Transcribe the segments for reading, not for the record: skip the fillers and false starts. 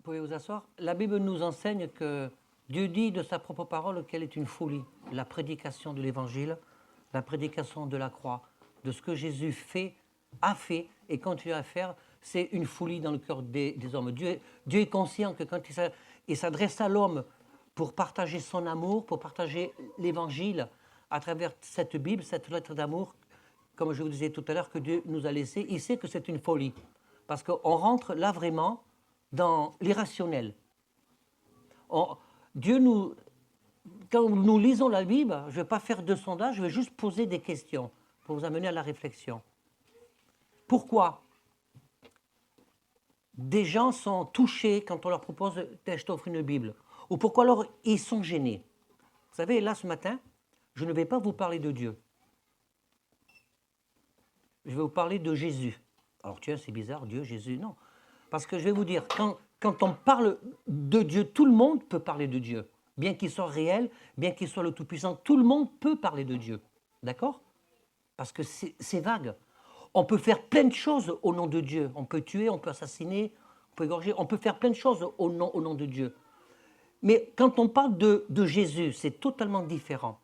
pouvez vous asseoir. La Bible nous enseigne que Dieu dit de sa propre parole qu'elle est une folie. La prédication de l'Évangile, la prédication de la croix, de ce que Jésus a fait et continue à faire, c'est une folie dans le cœur des hommes. Dieu est conscient que quand il s'adresse à l'homme pour partager son amour, pour partager l'Évangile à travers cette Bible, cette lettre d'amour, comme je vous disais tout à l'heure, que Dieu nous a laissé, il sait que c'est une folie. Parce qu'on rentre là vraiment dans l'irrationnel. Dieu nous, quand nous lisons la Bible, je ne vais pas faire de sondage, je vais juste poser des questions pour vous amener à la réflexion. Pourquoi des gens sont touchés quand on leur propose « je t'offre une Bible » ou pourquoi alors ils sont gênés? Vous savez, là ce matin, je ne vais pas vous parler de Dieu. Je vais vous parler de Jésus. Alors tiens, c'est bizarre, Dieu, Jésus, non. Parce que je vais vous dire, quand on parle de Dieu, tout le monde peut parler de Dieu. Bien qu'il soit réel, bien qu'il soit le Tout-Puissant, tout le monde peut parler de Dieu. D'accord? Parce que c'est vague. On peut faire plein de choses au nom de Dieu. On peut tuer, on peut assassiner, on peut égorger, on peut faire plein de choses au nom de Dieu. Mais quand on parle de Jésus, c'est totalement différent.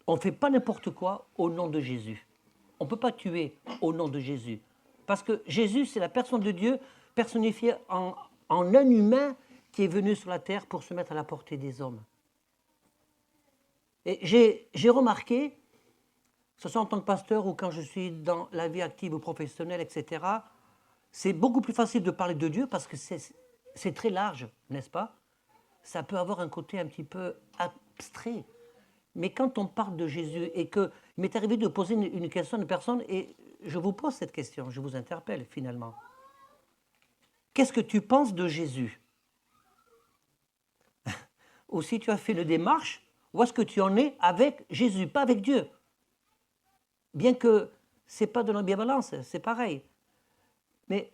On ne fait pas n'importe quoi au nom de Jésus. On ne peut pas tuer au nom de Jésus. Parce que Jésus, c'est la personne de Dieu personnifiée en un humain qui est venu sur la terre pour se mettre à la portée des hommes. Et j'ai remarqué, que ce soit en tant que pasteur ou quand je suis dans la vie active ou professionnelle, etc., c'est beaucoup plus facile de parler de Dieu parce que c'est très large, n'est-ce pas? Ça peut avoir un côté un petit peu abstrait. Mais quand on parle de Jésus et qu'il m'est arrivé de poser une question à une personne, et je vous pose cette question, je vous interpelle finalement. Qu'est-ce que tu penses de Jésus? Ou si tu as fait une démarche, où est-ce que tu en es avec Jésus, pas avec Dieu? Bien que ce n'est pas de l'ambivalence, c'est pareil. Mais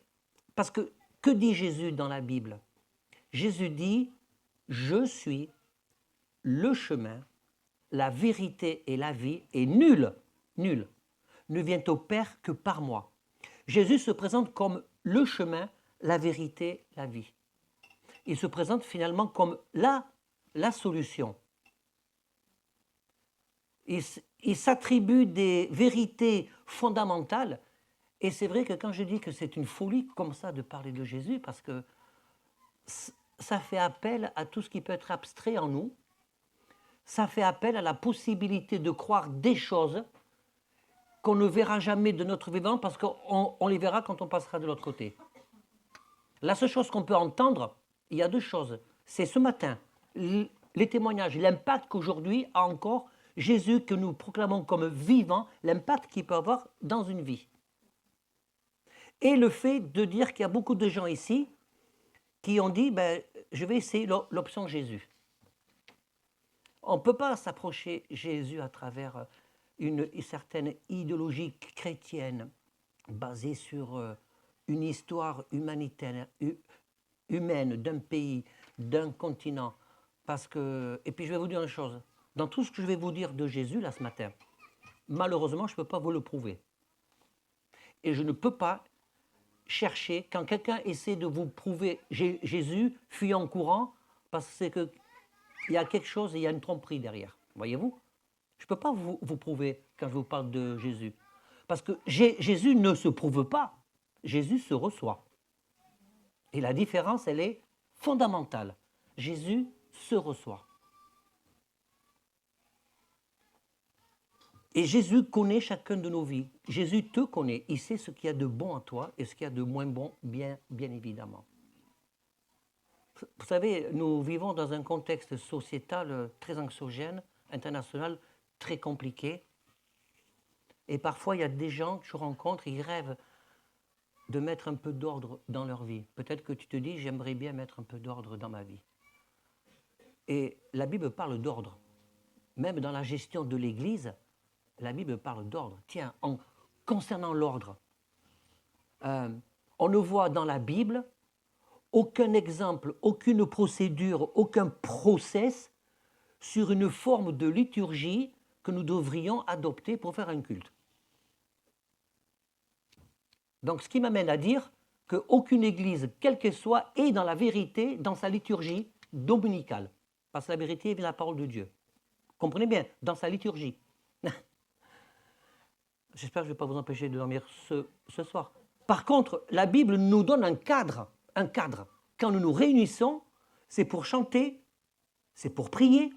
parce que dit Jésus dans la Bible? Jésus dit « Je suis le chemin, la vérité et la vie, et nul ne vient au Père que par moi. » Jésus se présente comme le chemin, la vérité, la vie. Il se présente finalement comme la solution. Il s'attribue des vérités fondamentales. Et c'est vrai que quand je dis que c'est une folie comme ça de parler de Jésus, parce que ça fait appel à tout ce qui peut être abstrait en nous, ça fait appel à la possibilité de croire des choses qu'on ne verra jamais de notre vivant parce qu'on les verra quand on passera de l'autre côté. La seule chose qu'on peut entendre, il y a deux choses. C'est ce matin, les témoignages, l'impact qu'aujourd'hui a encore Jésus que nous proclamons comme vivant, l'impact qu'il peut avoir dans une vie. Et le fait de dire qu'il y a beaucoup de gens ici qui ont dit je vais essayer l'option Jésus. On ne peut pas s'approcher Jésus à travers une certaine idéologie chrétienne basée sur une histoire humanitaire, humaine d'un pays, d'un continent. Parce que, et puis je vais vous dire une chose, dans tout ce que je vais vous dire de Jésus là ce matin, malheureusement je ne peux pas vous le prouver. Et je ne peux pas chercher, quand quelqu'un essaie de vous prouver Jésus, fuyez en courant, parce qu'il y a quelque chose et il y a une tromperie derrière. Voyez-vous? Je ne peux pas vous prouver quand je vous parle de Jésus. Parce que Jésus ne se prouve pas, Jésus se reçoit. Et la différence, elle est fondamentale. Jésus se reçoit. Et Jésus connaît chacun de nos vies. Jésus te connaît. Il sait ce qu'il y a de bon en toi et ce qu'il y a de moins bon, bien évidemment. Vous savez, nous vivons dans un contexte sociétal très anxiogène, international, très compliqué. Et parfois, il y a des gens que je rencontre, ils rêvent de mettre un peu d'ordre dans leur vie. Peut-être que tu te dis, j'aimerais bien mettre un peu d'ordre dans ma vie. Et la Bible parle d'ordre. Même dans la gestion de l'Église, la Bible parle d'ordre. Tiens, concernant l'ordre, on ne voit dans la Bible aucun exemple, aucune procédure, aucun process sur une forme de liturgie que nous devrions adopter pour faire un culte. Donc, ce qui m'amène à dire, qu'aucune église, quelle qu'elle soit, est dans la vérité dans sa liturgie dominicale. Parce que la vérité vient de la parole de Dieu. Comprenez bien, dans sa liturgie. J'espère que je ne vais pas vous empêcher de dormir ce soir. Par contre, la Bible nous donne un cadre. Un cadre. Quand nous nous réunissons, c'est pour chanter, c'est pour prier,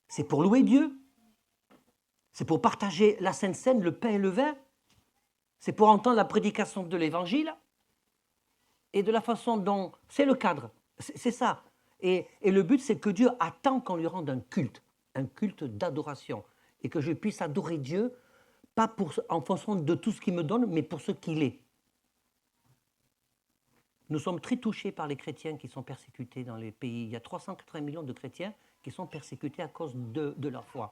c'est pour louer Dieu, c'est pour partager la Sainte Seine, le pain et le vin, c'est pour entendre la prédication de l'Évangile, et de la façon dont... C'est le cadre, c'est ça. Et le but, c'est que Dieu attend qu'on lui rende un culte d'adoration, et que je puisse adorer Dieu, pas en fonction de tout ce qu'il me donne, mais pour ce qu'il est. Nous sommes très touchés par les chrétiens qui sont persécutés dans les pays. Il y a 380 millions de chrétiens qui sont persécutés à cause de leur foi.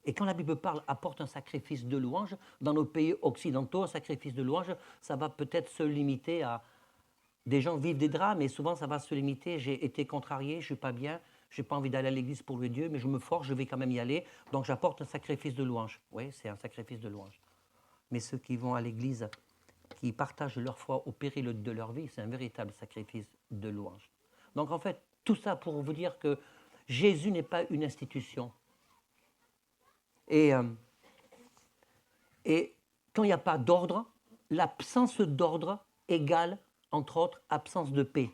Et quand la Bible parle, apporte un sacrifice de louange, dans nos pays occidentaux, un sacrifice de louange, ça va peut-être se limiter à... Des gens vivent des drames, mais souvent ça va se limiter. J'ai été contrarié, je ne suis pas bien, je n'ai pas envie d'aller à l'église pour louer Dieu, mais je me force, je vais quand même y aller, donc j'apporte un sacrifice de louange. Oui, c'est un sacrifice de louange. Mais ceux qui vont à l'église, qui partagent leur foi au péril de leur vie, c'est un véritable sacrifice de louange. Donc en fait, tout ça pour vous dire que Jésus n'est pas une institution. Et quand il n'y a pas d'ordre, l'absence d'ordre égale, entre autres, absence de paix.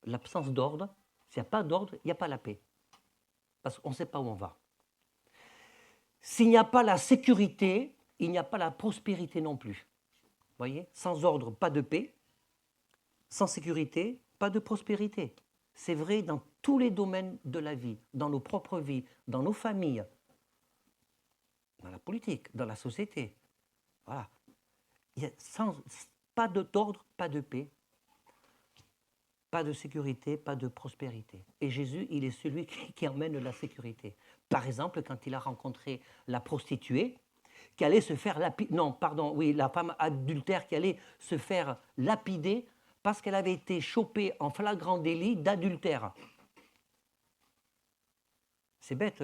L'absence d'ordre, s'il n'y a pas d'ordre, il n'y a pas la paix. Parce qu'on ne sait pas où on va. S'il n'y a pas la sécurité, il n'y a pas la prospérité non plus. Vous voyez ? Sans ordre, pas de paix. Sans sécurité, pas de prospérité. C'est vrai dans tous les domaines de la vie, dans nos propres vies, dans nos familles, dans la politique, dans la société. Voilà. Pas d'ordre, pas de paix, pas de sécurité, pas de prospérité. Et Jésus, il est celui qui emmène la sécurité. Par exemple, quand il a rencontré la prostituée, qui allait se faire lapider, la femme adultère qui allait se faire lapider parce qu'elle avait été chopée en flagrant délit d'adultère. C'est bête,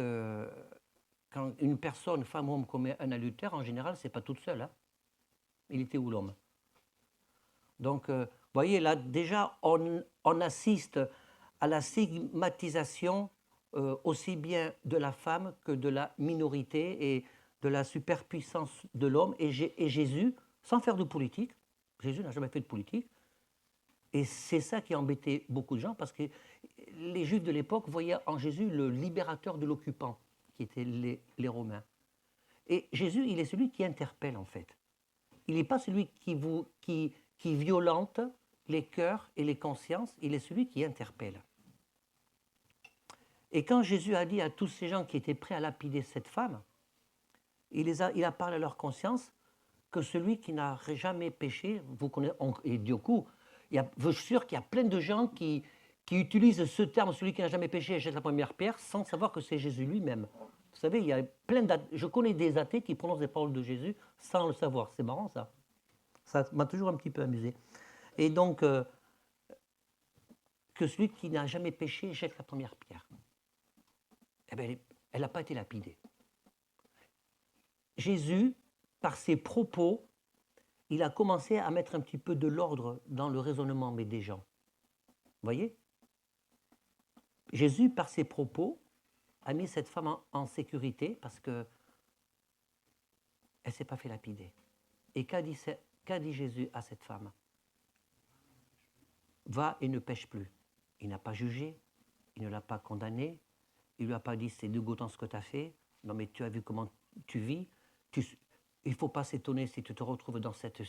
quand une personne, femme ou homme, commet un adultère, en général, ce n'est pas toute seule. Hein. Il était où l'homme ? Donc, vous voyez, là, déjà, on assiste à la stigmatisation aussi bien de la femme que de la minorité et de la superpuissance de l'homme. Et Jésus, sans faire de politique, Jésus n'a jamais fait de politique, et c'est ça qui a embêté beaucoup de gens, parce que les Juifs de l'époque voyaient en Jésus le libérateur de l'occupant, qui étaient les Romains. Et Jésus, il est celui qui interpelle, en fait. Il n'est pas celui qui violente les cœurs et les consciences, il est celui qui interpelle. Et quand Jésus a dit à tous ces gens qui étaient prêts à lapider cette femme, il a parlé à leur conscience que celui qui n'a jamais péché, vous connaissez, et du coup, je suis sûr qu'il y a plein de gens qui utilisent ce terme, celui qui n'a jamais péché jette la première pierre, sans savoir que c'est Jésus lui-même. Vous savez, il y a je connais des athées qui prononcent les paroles de Jésus sans le savoir. C'est marrant ça. Ça m'a toujours un petit peu amusé. Et donc, que celui qui n'a jamais péché jette la première pierre. Eh bien, elle n'a pas été lapidée. Jésus, par ses propos, il a commencé à mettre un petit peu de l'ordre dans le raisonnement des gens. Vous voyez ? Jésus, par ses propos, a mis cette femme en sécurité parce qu'elle ne s'est pas fait lapider. Et qu'a dit Jésus à cette femme ? Va et ne pêche plus. Il n'a pas jugé, il ne l'a pas condamné, il ne lui a pas dit c'est dégoûtant ce que tu as fait, non mais tu as vu comment tu vis, il ne faut pas s'étonner si tu te retrouves dans cette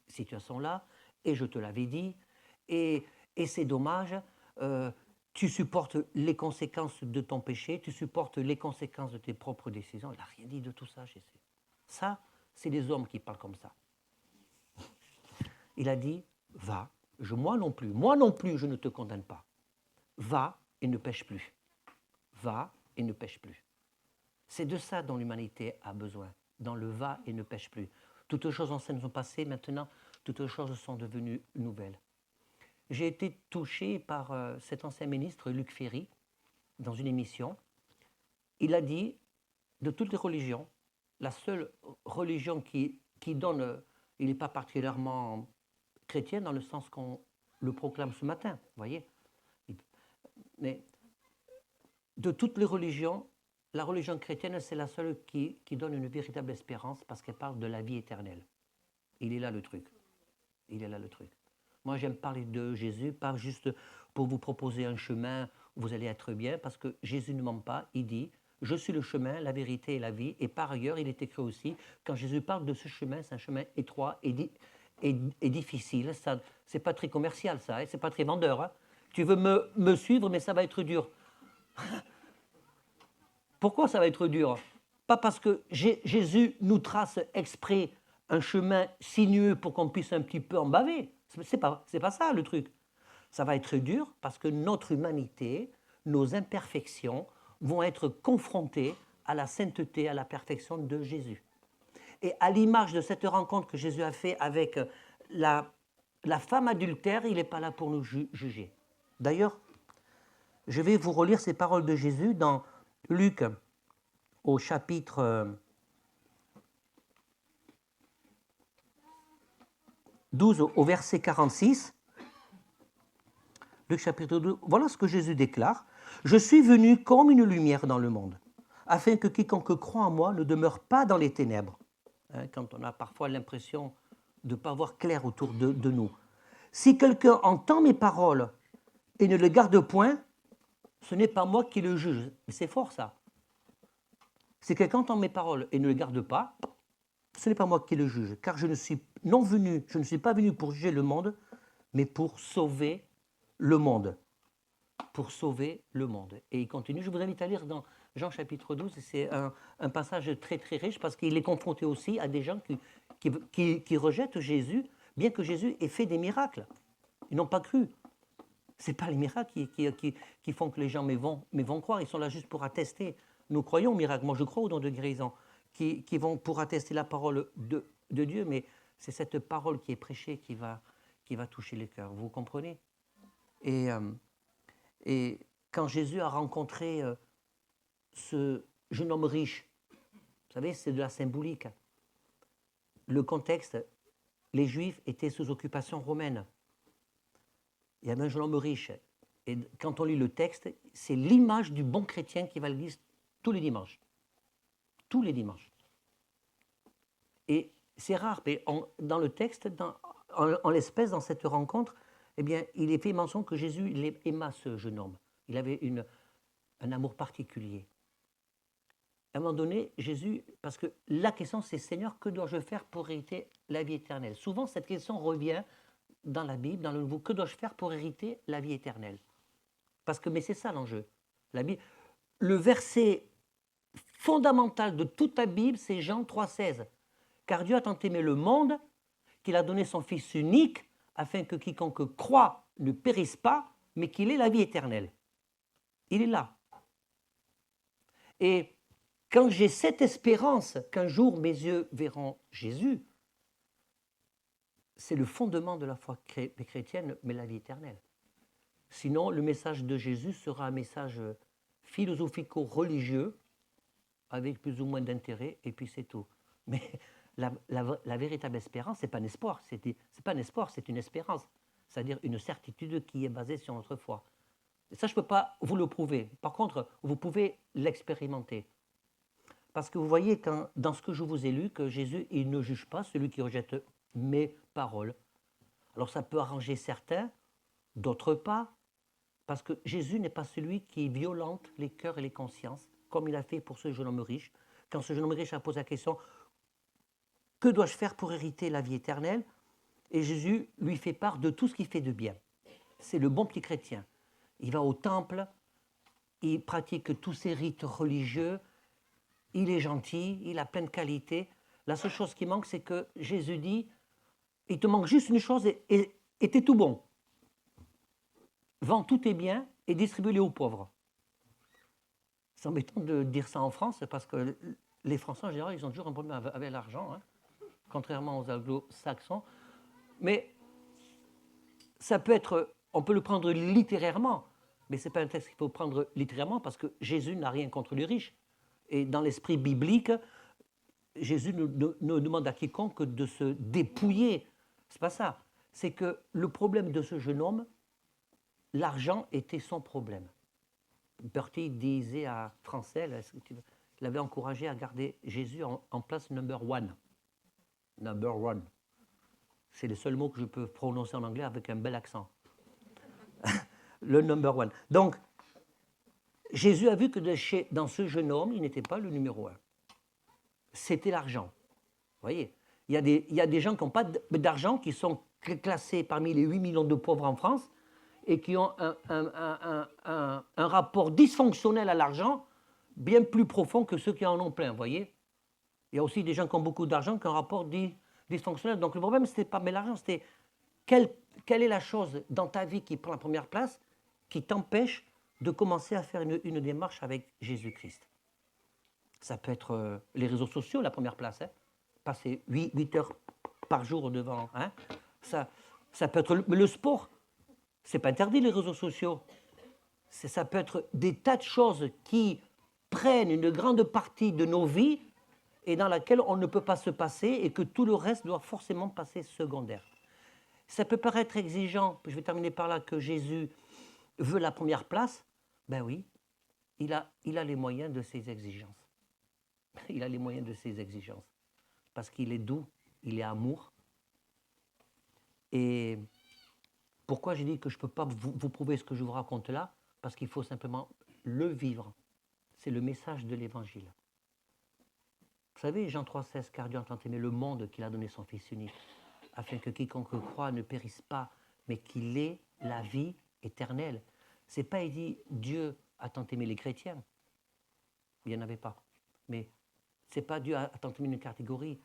situation-là, et je te l'avais dit, et c'est dommage, tu supportes les conséquences de ton péché, tu supportes les conséquences de tes propres décisions. Il n'a rien dit de tout ça, Jésus. Ça, c'est les hommes qui parlent comme ça. Il a dit, va, moi non plus, je ne te condamne pas. Va et ne pêche plus. Va et ne pêche plus. C'est de ça dont l'humanité a besoin, dans le va et ne pêche plus. Toutes choses anciennes sont passées, maintenant, toutes choses sont devenues nouvelles. J'ai été touché par cet ancien ministre, Luc Ferry, dans une émission. Il a dit, de toutes les religions, la seule religion qui donne il n'est pas particulièrement chrétien dans le sens qu'on le proclame ce matin, vous voyez. Mais de toutes les religions, la religion chrétienne, c'est la seule qui donne une véritable espérance parce qu'elle parle de la vie éternelle. Il est là le truc. Il est là le truc. Moi, j'aime parler de Jésus, pas juste pour vous proposer un chemin où vous allez être bien, parce que Jésus ne ment pas. Il dit, je suis le chemin, la vérité et la vie. Et par ailleurs, il est écrit aussi, quand Jésus parle de ce chemin, c'est un chemin étroit et difficile. Ce n'est pas très commercial, ça, hein, ce n'est pas très vendeur. Hein. Tu veux me suivre, mais ça va être dur. Pourquoi ça va être dur? Pas parce que Jésus nous trace exprès un chemin sinueux pour qu'on puisse un petit peu en baver. C'est pas ça le truc. Ça va être dur parce que notre humanité, nos imperfections vont être confrontées à la sainteté, à la perfection de Jésus. Et à l'image de cette rencontre que Jésus a faite avec la femme adultère, il n'est pas là pour nous juger. D'ailleurs, je vais vous relire ces paroles de Jésus dans Luc au chapitre 12 au verset 46. Luc chapitre 12, voilà ce que Jésus déclare. « Je suis venu comme une lumière dans le monde, afin que quiconque croit en moi ne demeure pas dans les ténèbres. » Quand on a parfois l'impression de ne pas voir clair autour de nous. « Si quelqu'un entend mes paroles et ne les garde point, ce n'est pas moi qui le juge. » C'est fort ça. Si quelqu'un entend mes paroles et ne les garde pas, ce n'est pas moi qui le juge, car je ne suis pas venu pour juger le monde, mais pour sauver le monde. Pour sauver le monde. Et il continue, je vous invite à lire dans Jean chapitre 12, c'est un passage très très riche parce qu'il est confronté aussi à des gens qui rejettent Jésus, bien que Jésus ait fait des miracles. Ils n'ont pas cru. Ce n'est pas les miracles qui font que les gens vont croire, ils sont là juste pour attester. Nous croyons aux miracles, moi je crois aux dons de guérison, qui vont pour attester la parole de Dieu, mais c'est cette parole qui est prêchée qui va toucher les cœurs, vous comprenez? Et quand Jésus a rencontré ce jeune homme riche, vous savez, c'est de la symbolique. Le contexte, les Juifs étaient sous occupation romaine. Il y avait un jeune homme riche. Et quand on lit le texte, c'est l'image du bon chrétien qui va à l'église tous les dimanches. Tous les dimanches. Et c'est rare, mais dans le texte, en l'espèce, dans cette rencontre, eh bien, il est fait mention que Jésus aima ce jeune homme. Il avait un amour particulier. À un moment donné, Jésus, parce que la question c'est, Seigneur, que dois-je faire pour hériter la vie éternelle? Souvent, cette question revient dans la Bible, dans le Nouveau. Que dois-je faire pour hériter la vie éternelle? Mais c'est ça l'enjeu. Le verset fondamental de toute la Bible, c'est Jean 3,16. Car Dieu a tant aimé le monde qu'il a donné son Fils unique afin que quiconque croit ne périsse pas, mais qu'il ait la vie éternelle. Il est là. Et quand j'ai cette espérance qu'un jour mes yeux verront Jésus, c'est le fondement de la foi chrétienne, mais la vie éternelle. Sinon, le message de Jésus sera un message philosophico-religieux, avec plus ou moins d'intérêt, et puis c'est tout. Mais la véritable espérance, ce n'est pas un espoir, c'est une espérance, c'est-à-dire une certitude qui est basée sur notre foi. Et ça, je ne peux pas vous le prouver. Par contre, vous pouvez l'expérimenter. Parce que vous voyez, dans ce que je vous ai lu, que Jésus, il ne juge pas celui qui rejette mes paroles. Alors ça peut arranger certains, d'autres pas, parce que Jésus n'est pas celui qui violente les cœurs et les consciences, comme il a fait pour ce jeune homme riche. Quand ce jeune homme riche a posé la question, que dois-je faire pour hériter la vie éternelle? Et Jésus lui fait part de tout ce qu'il fait de bien. C'est le bon petit chrétien. Il va au temple, il pratique tous ses rites religieux, il est gentil, il a plein de qualités. La seule chose qui manque, c'est que Jésus dit, il te manque juste une chose et t'es tout bon. Vends tous tes biens et distribue-les aux pauvres. C'est embêtant de dire ça en France, parce que les Français, en général, ils ont toujours un problème avec l'argent, hein, contrairement aux anglo-saxons. Mais ça peut être, on peut le prendre littérairement, mais ce n'est pas un texte qu'il faut prendre littérairement, parce que Jésus n'a rien contre les riches. Et dans l'esprit biblique, Jésus ne demande à quiconque de se dépouiller. C'est pas ça. C'est que le problème de ce jeune homme, l'argent était son problème. Bertie disait à Francel, il l'avait encouragé à garder Jésus en place number one. Number one. C'est le seul mot que je peux prononcer en anglais avec un bel accent. Le number one. Donc, Jésus a vu que dans ce jeune homme, il n'était pas le numéro un. C'était l'argent. Vous voyez, il y a des gens qui n'ont pas d'argent, qui sont classés parmi les 8 millions de pauvres en France et qui ont un rapport dysfonctionnel à l'argent bien plus profond que ceux qui en ont plein, vous voyez. Il y a aussi des gens qui ont beaucoup d'argent qui ont un rapport dysfonctionnel. Donc le problème, ce n'était pas mais l'argent, c'était quelle est la chose dans ta vie qui prend la première place, qui t'empêche de commencer à faire une démarche avec Jésus-Christ. Ça peut être les réseaux sociaux, la première place. Hein. Passer 8 heures par jour devant. Hein. Ça peut être le sport. Ce n'est pas interdit, les réseaux sociaux. Ça peut être des tas de choses qui prennent une grande partie de nos vies et dans laquelle on ne peut pas se passer et que tout le reste doit forcément passer secondaire. Ça peut paraître exigeant, je vais terminer par là, que Jésus veut la première place. Ben oui, il a les moyens de ses exigences. Il a les moyens de ses exigences. Parce qu'il est doux, il est amour. Et pourquoi j'ai dit que je ne peux pas vous prouver ce que je vous raconte là? Parce qu'il faut simplement le vivre. C'est le message de l'Évangile. Vous savez, Jean 3,16, car Dieu a tant aimé le monde qu'il a donné son Fils unique, afin que quiconque croit ne périsse pas, mais qu'il ait la vie éternelle. C'est pas, il dit, Dieu a tant aimé les chrétiens. Il n'y en avait pas. Mais c'est pas Dieu a tant aimé une catégorie.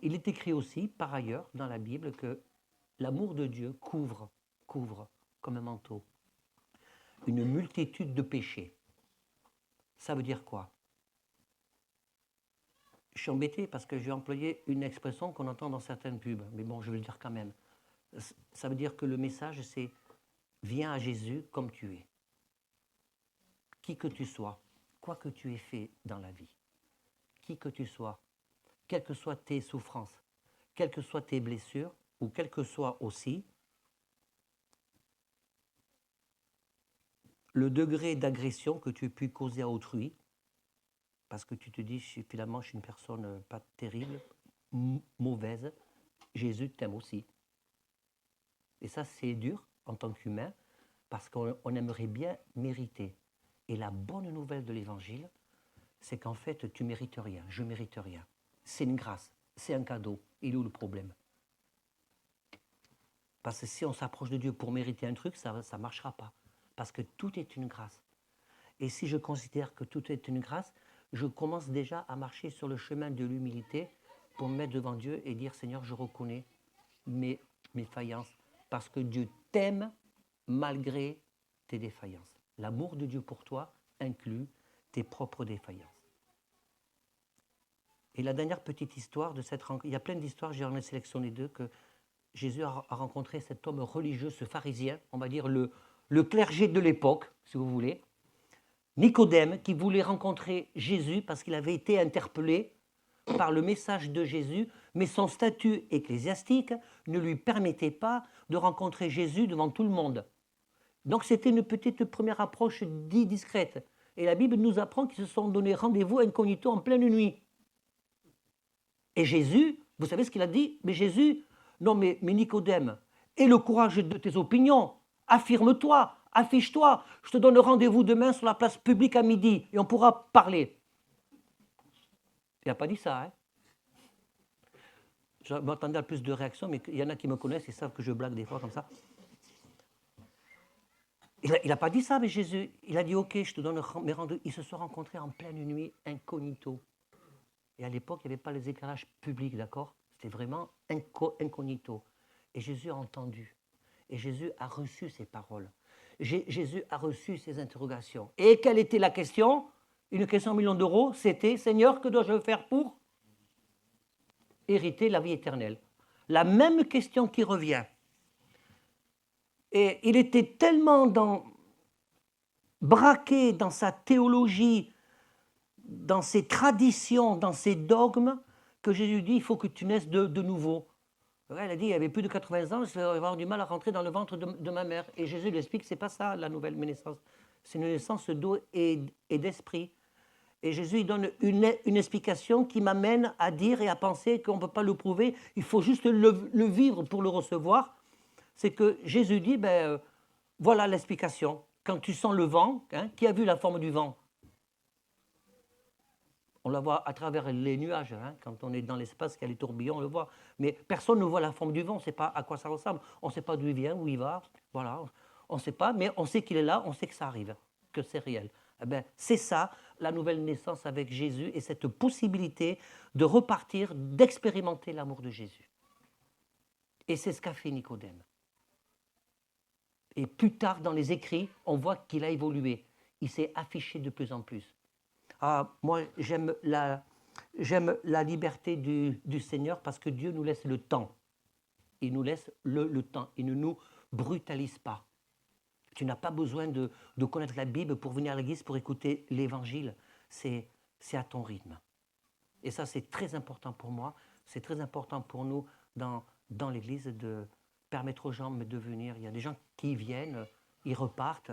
Il est écrit aussi, par ailleurs, dans la Bible, que l'amour de Dieu couvre comme un manteau une multitude de péchés. Ça veut dire quoi? Je suis embêté parce que j'ai employé une expression qu'on entend dans certaines pubs, mais bon, je vais le dire quand même. Ça veut dire que le message, c'est « Viens à Jésus comme tu es ». Qui que tu sois, quoi que tu aies fait dans la vie, qui que tu sois, quelles que soient tes souffrances, quelles que soient tes blessures, ou quelles que soient aussi le degré d'agression que tu peux causer à autrui, parce que tu te dis, finalement, je suis une personne pas terrible, mauvaise, Jésus t'aime aussi. Et ça, c'est dur en tant qu'humain, parce qu'on aimerait bien mériter. Et la bonne nouvelle de l'Évangile, c'est qu'en fait, tu ne mérites rien, je ne mérite rien. C'est une grâce, c'est un cadeau. Il est où le problème? Parce que si on s'approche de Dieu pour mériter un truc, ça ne marchera pas. Parce que tout est une grâce. Et si je considère que tout est une grâce, je commence déjà à marcher sur le chemin de l'humilité pour me mettre devant Dieu et dire, Seigneur, je reconnais mes faillances. Parce que Dieu t'aime malgré tes défaillances. L'amour de Dieu pour toi inclut tes propres défaillances. Et la dernière petite histoire de cette rencontre, il y a plein d'histoires, j'en ai sélectionné deux, que Jésus a rencontré cet homme religieux, ce pharisien, on va dire le clergé de l'époque, si vous voulez, Nicodème, qui voulait rencontrer Jésus parce qu'il avait été interpellé par le message de Jésus, mais son statut ecclésiastique ne lui permettait pas de rencontrer Jésus devant tout le monde. Donc c'était une petite première approche discrète. Et la Bible nous apprend qu'ils se sont donné rendez-vous incognito en pleine nuit. Et Jésus, vous savez ce qu'il a dit? Mais Jésus, non mais Nicodème, aie le courage de tes opinions, affirme-toi, affiche-toi, je te donne rendez-vous demain sur la place publique à midi et on pourra parler. Il n'a pas dit ça, hein? Je m'attendais à plus de réactions, mais il y en a qui me connaissent et savent que je blague des fois comme ça. Il n'a pas dit ça, mais Jésus, il a dit, ok, je te donne mes rendez-vous. Ils se sont rencontrés en pleine nuit, incognito. Et à l'époque, il n'y avait pas les éclairages publics, d'accord? C'était vraiment incognito. Et Jésus a entendu. Et Jésus a reçu ces paroles. Jésus a reçu ces interrogations. Et quelle était la question? Une question à 1 million d'euros, c'était, Seigneur, que dois-je faire pour hériter la vie éternelle? La même question qui revient. Et il était tellement braqué dans sa théologie dans ces traditions, dans ces dogmes, que Jésus dit, il faut que tu naisses de nouveau. Elle a dit, il avait plus de 80 ans, je vais avoir du mal à rentrer dans le ventre de ma mère. Et Jésus lui explique que ce n'est pas ça, la nouvelle naissance. C'est une naissance d'eau et d'esprit. Et Jésus il donne une explication qui m'amène à dire et à penser qu'on ne peut pas le prouver, il faut juste le vivre pour le recevoir. C'est que Jésus dit, voilà l'explication. Quand tu sens le vent, qui a vu la forme du vent? On la voit à travers les nuages, quand on est dans l'espace, qu'il y a les tourbillons, on le voit. Mais personne ne voit la forme du vent, on ne sait pas à quoi ça ressemble. On ne sait pas d'où il vient, où il va, voilà. On ne sait pas, mais on sait qu'il est là, on sait que ça arrive, que c'est réel. C'est ça, la nouvelle naissance avec Jésus et cette possibilité de repartir, d'expérimenter l'amour de Jésus. Et c'est ce qu'a fait Nicodème. Et plus tard, dans les écrits, on voit qu'il a évolué. Il s'est affiché de plus en plus. Moi, j'aime la liberté du Seigneur parce que Dieu nous laisse le temps. Il nous laisse le temps. Il ne nous brutalise pas. Tu n'as pas besoin de connaître la Bible pour venir à l'église, pour écouter l'Évangile. C'est à ton rythme. Et ça, c'est très important pour moi. C'est très important pour nous dans l'église de permettre aux gens de venir. Il y a des gens qui viennent, ils repartent,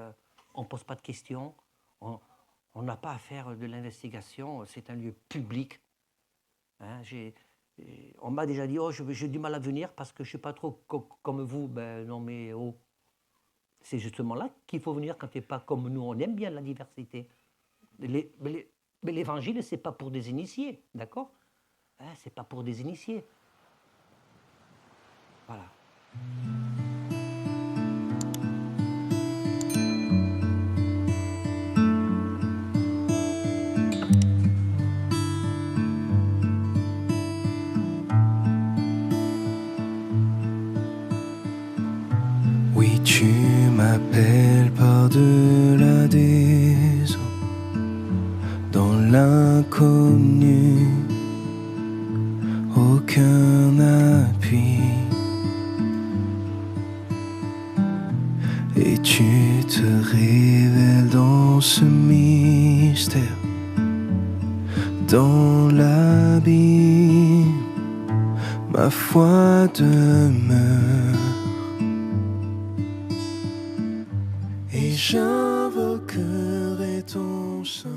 on ne pose pas de questions, on n'a pas à faire de l'investigation, c'est un lieu public. On m'a déjà dit, j'ai du mal à venir parce que je ne suis pas trop comme vous. Non mais c'est justement là qu'il faut venir quand tu n'es pas comme nous. On aime bien la diversité. Mais l'évangile, ce n'est pas pour des initiés, d'accord? Ce n'est pas pour des initiés. Voilà. Oui, tu m'appelles par-delà des eaux, dans l'inconnu, aucun appui. Et tu te révèles dans ce mystère, dans l'abîme, ma foi demeure. Et j'invoquerai ton sang.